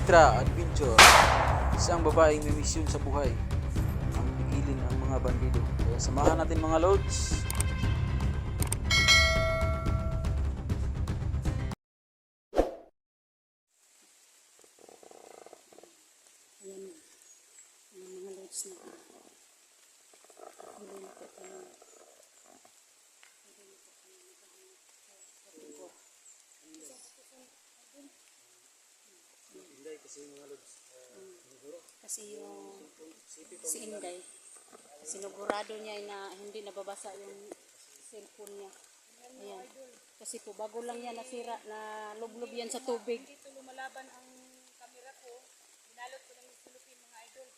Extra Adventure. Isang babaeng may misyon sa buhay ang pigilin ang mga bandido. Kaya samahan natin mga lods. Ayan na. Ayan mga loads na. Huli na po tayo. Hindi kasi mga lods. Kasi yung si Inday, sinugurado niya na hindi nababasa yung cellphone niya. Ayan. Kasi po bago lang yan nasira, na lublob yan sa tubig. Dito lumalaban ang kamera ko, binalot ko ng Philippine mga idol.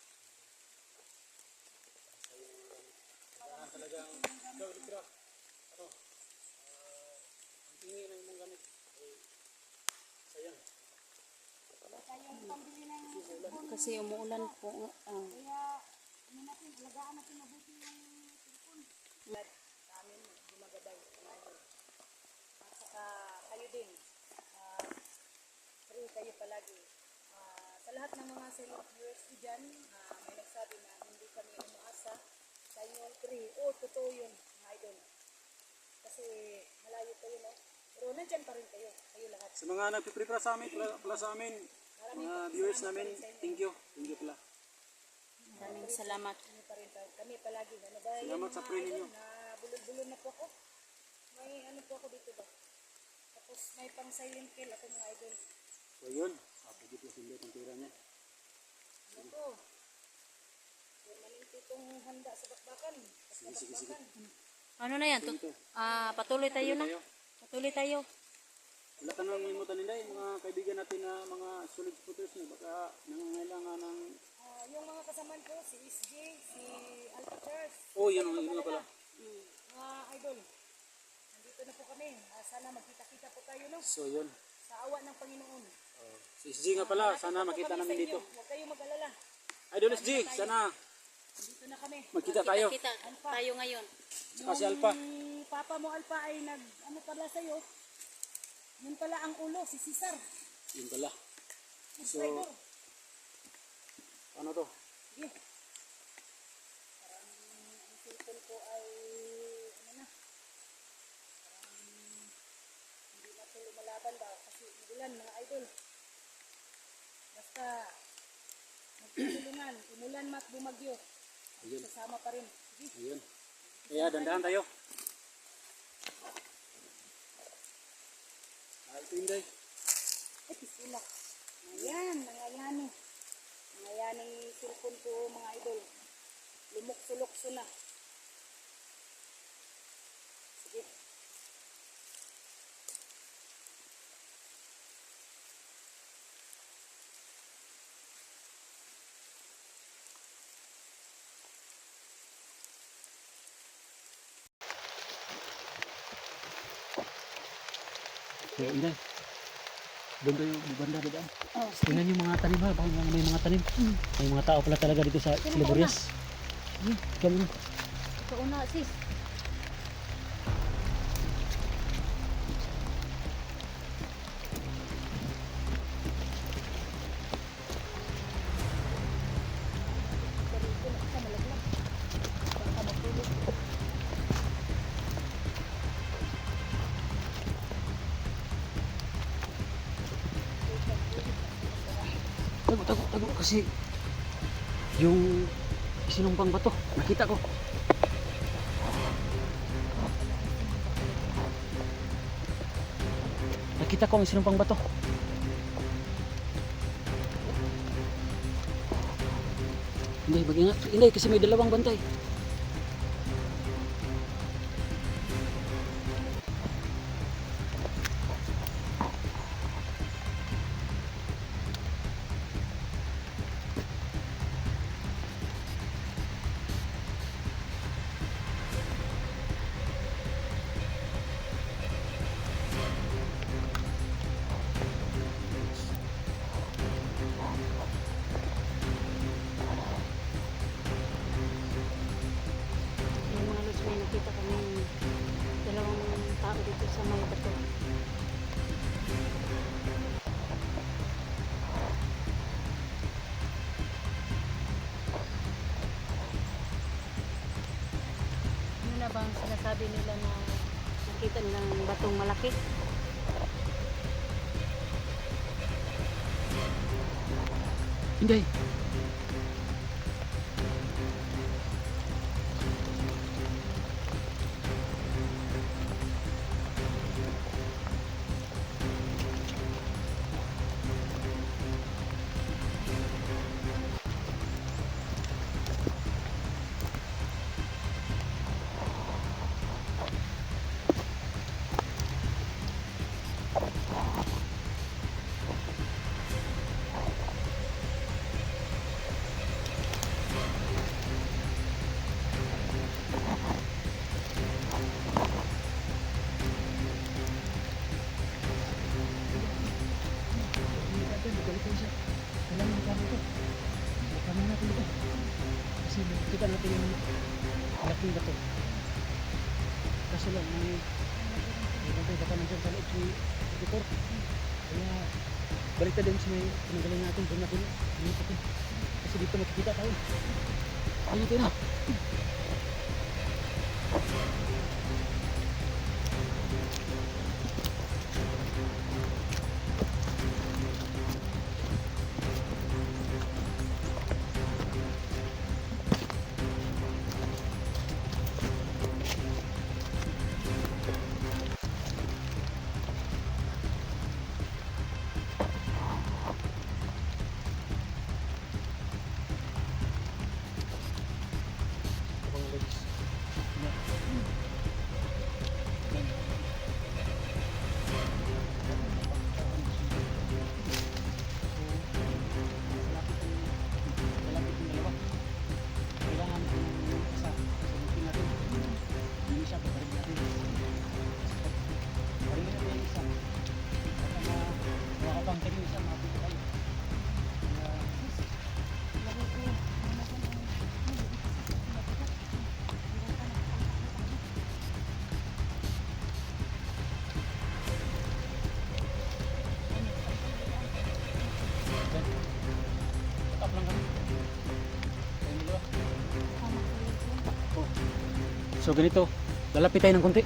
Talagang ang tingin ng mong gamit sayang. Tayong pambili ng Kasi umuulan po. kaya natin, alagaan natin mabuti yung cellphone. Namin, gumagabay. At saka kayo din, free kayo palagi. Sa lahat ng mga viewers ko dyan, may nagsabi na hindi kami umaasa sa inyong free. Totoo yun, mga idol. Kasi malayo kayo, no? Pero nandyan pa rin kayo, kayo lahat. Sa mga nagpiprepare sa amin, pala sa amin, mga viewers namin, thank you. Thank you pala. Maraming salamat. Kami palagi. Ano ba Salamat yung sa mga free idol ninyo. na bulol-bulol na po ako. May ano po ako dito ba? Tapos may pang silent kill ako mga idol. So yun, pwede po sila ang tira niya. Ano to? Yung malintitong handa sa bakbakan. Sa bakbakan. Ano na yan? Patuloy tayo na. Patuloy tayo. Wala ka nang limutan nila yung mga kaibigan natin na mga solid spotters na baka nangangailangan ng... Yung mga kasamaan ko, si SJ, si Alpha Charles. Oh, yun nga pala. Mga idol. Nandito na po kami. Sana magkita-kita po tayo, no? So yun. Sa awa ng Panginoon. Si SG nga pala, sana makita namin dito. Huwag kayong mag-alala. Idol SG, sana Dito na kami. magkita tayo. Kita tayo ngayon. Saka si Alpha. Si Papa mo Alpha ay ano pala sa'yo. Yun pala ang ulo, si Cesar. Yun pala. So, Subscriber. ano to? Sige. Parang ang cellphone ko ay ano na. Parang hindi na ito lumalaban ba. Kasi umulan mga idol. Basta magtutulungan. Umulan mat bumagyo. Ayun. Sasama pa rin. Sige. Ayun. Kaya dandahan tayo. Ito Inday. Ay, pisulak. Ayan, nangayani. Nangayani cellphone ko mga idol. Lumukso-lukso na. Sige. So Inday. Doon tayo banda daan. Oh, Tingnan yung mga tanim ha, baka may mga tanim. May mga tao pala talaga dito sa Liborias. Kaya ito una sis. tago kasi yung isinumpang bato, nakita ko. Nakita ko ang isinumpang bato. Hindi, mag-ingat. Hindi, kasi may dalawang bantay. sabi nila na nakita nila ng batong malaki. Inday. Kasi kita natin yung malaking bato. Kaso lang, may bantay baka nandiyan sa loob si Dukor. Kaya balik na din sa may pinagaling natin. Doon natin inipatin. Kasi dito makikita tayo. Ayun tayo na. So ganito, lalapit tayo ng konti.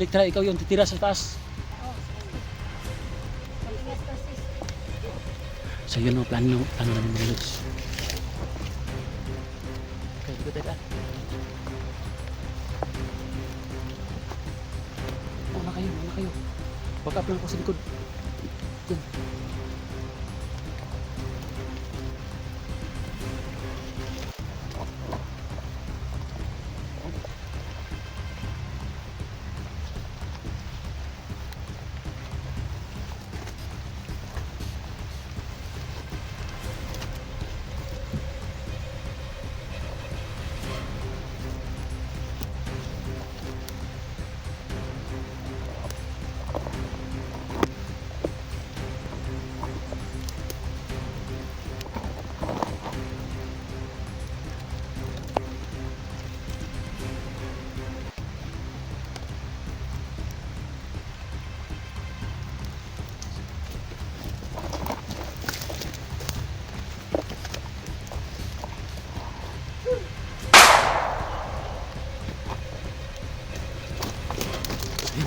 Klik tara, ikaw yung titira sa taas. So yun o, plano namin mga lods. Okay, dito tayo. Mana kayo. Back up lang ako sa likod. Yan.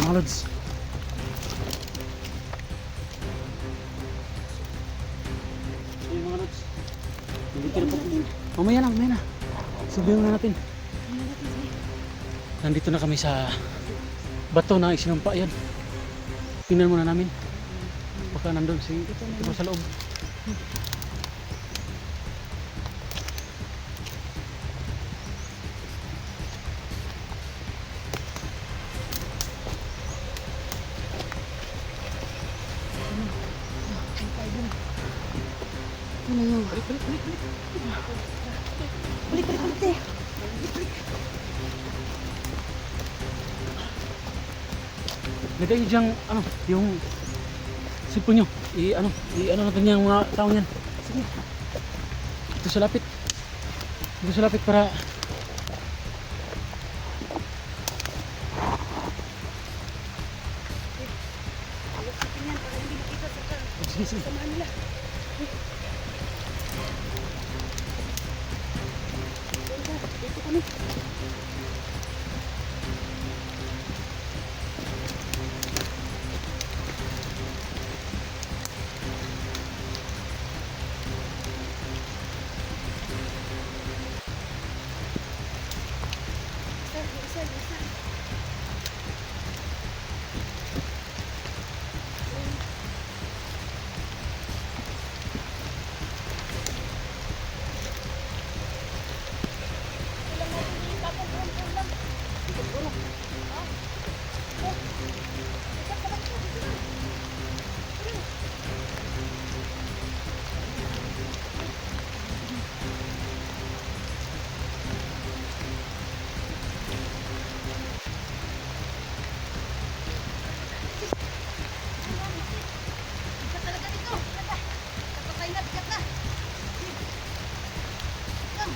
Mga lods. Ayun mga lods. Nandito na po. Mamaya na. Sabihin na natin. Nandito na kami sa bato na isinampa yan. Tingnan muna namin. Baka nandun si ito sa loob. Balik. Lagay nyo diyang, yung sipon nyo. I-ano natin yung mga tao yan. Sige. Dito sa lapit para Sige, sige. Samahan nila. Dito kami. Isa. Ilang natin yung kapag-umpun lang. Ha? Oh. Isa pa lang ito. Dito na. Ano? Isa talaga dito. Talaga. Kapatay na, bigat na. Lang.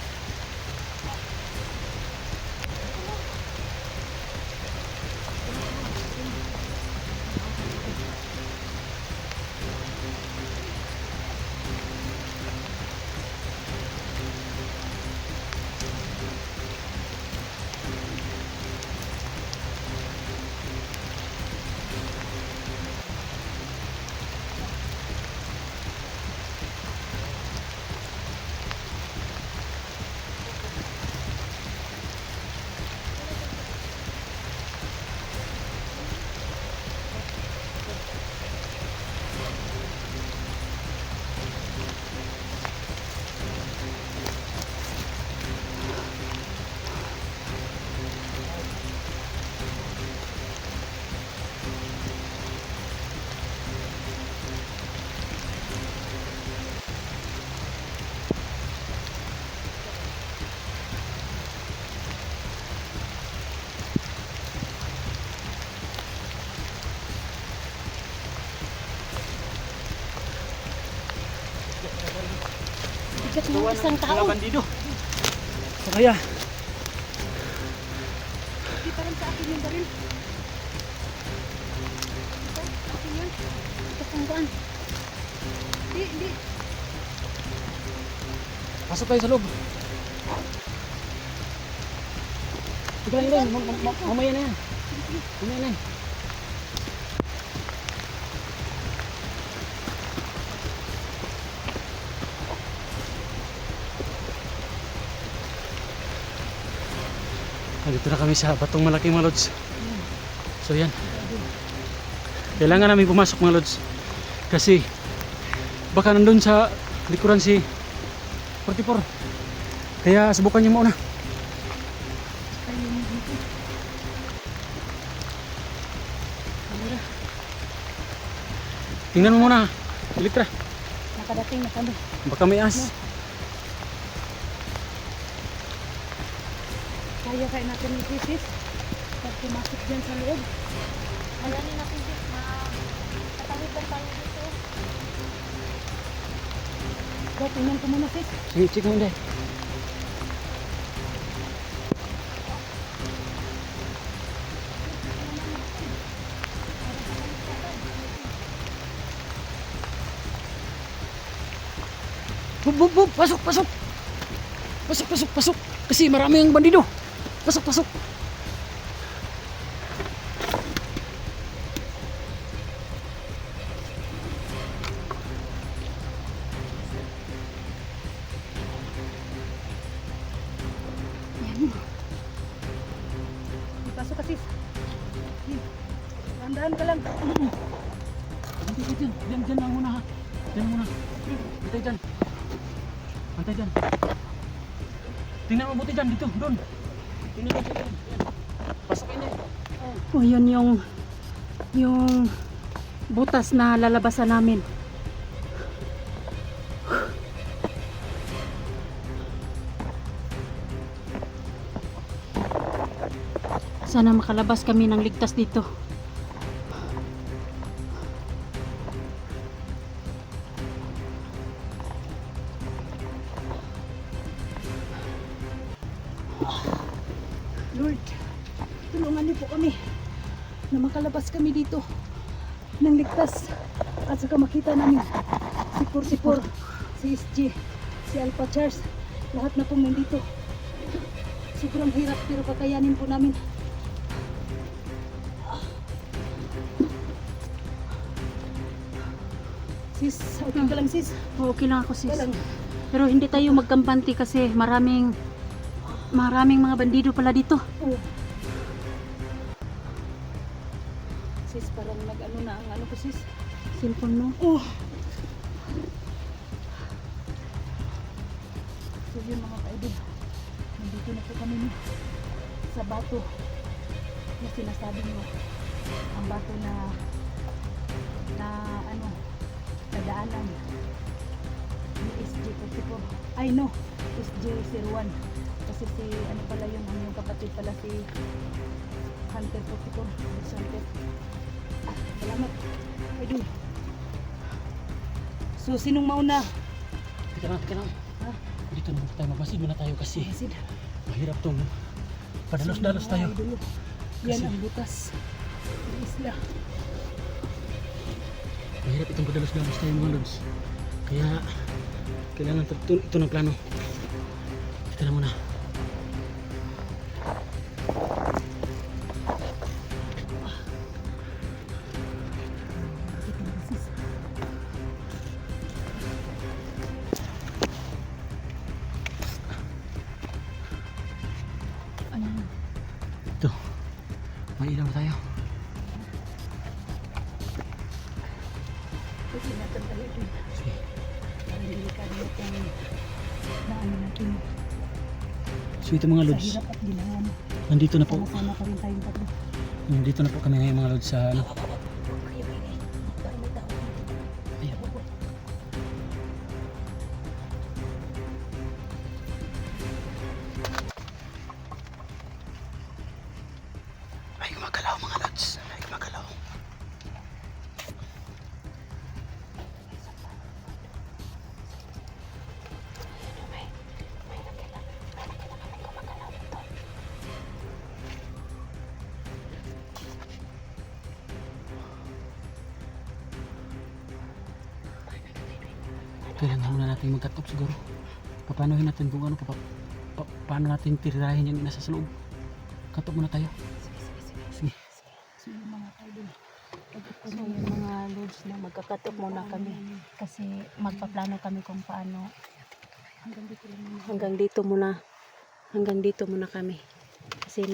Bigat ng isang tao. Mga bandido. So kaya, Hindi parang sa akin yung baril. Ito, akin yan. Ito kung saan. Hindi. pasok tayo sa loob. Tignan nila yun, mamaya na yan. Mamaya na yan. Dito na kami sa Batong Malaki mga lods. So yan. Kailangan namin pumasok mga lods. Kasi baka nandun sa likuran si 44. Kaya subukan niyo muna. Tingnan mo muna. Elektra. Nakadating na kami. Baka may as. Kaya natin ni Isis. Pag pumasok dyan sa loob. Ayanin natin dito. Katawid lang tayo dito. Tingnan ko muna sis. Sige, check mo hindi. Bub, pasok. Pasok. Kasi marami ang bandido. Pasok. Pasok ka sis. Dahan ka lang. Diyan lang muna ha. Diyan muna. Antay dyan. Tingnan mo mabuti dyan, dito, doon. Tingnan mo dyan. Pasok ini. Oh, yun yung butas na lalabasan namin. Sana makalabas kami ng ligtas dito. Lord, tulungan niyo po kami na makalabas kami dito ng ligtas. At saka makita namin si Pursipur, si SG, si Alpha Charles. Lahat na pong nandito. Sobrang hirap pero kakayanin po namin. Sis, okay ka lang sis? Okay lang ako sis. Walang, Pero hindi tayo magkampante kasi maraming mga bandido pala dito. oh. Sis, parang nag-ano na ang ano ko sis. Cellphone mo. Oh. So yun mga kaidol. Nandito na po kami sa bato na sinasabi nyo. Ang bato na ano, nadaanan ni SG44. Ay no, SG01. Kasi si ano pala yun, ang yung kapatid pala si Hunter 44. Hunter. Salamat. Idol. So sinong mauna? Tika lang. Ha? Dito naman tayo, magmasid muna tayo kasi Masid. mahirap tong padalos-dalos tayo. Idol. Yan Kasi- ang butas ng isla. Mahirap itong padalos-dalos tayo mga lods. Kaya kailangan ito ng plano. Dito na muna. Ano? Ito. May ilaw tayo. Kasi natin tayo dun. Sige. Parang delikado yung naano natin. So ito mga Sa lods. hirap at ginahan. Nandito na po. Sama-sama pa rin tayong tatlo. Nandito na po kami ngayon mga lods sa ano. Parang may tao. Ayan. Ay gumagalaw mga lods. Ay gumagalaw. Kailangan muna natin magkatok siguro. Papanuhin natin kung ano, paano natin tirahin yung nasa sa loob. Katok muna tayo. Sige. So yung mga idol. So yung mga lods na magkakatok muna kami kasi magpaplano kami kung paano. Hanggang dito muna kami kasi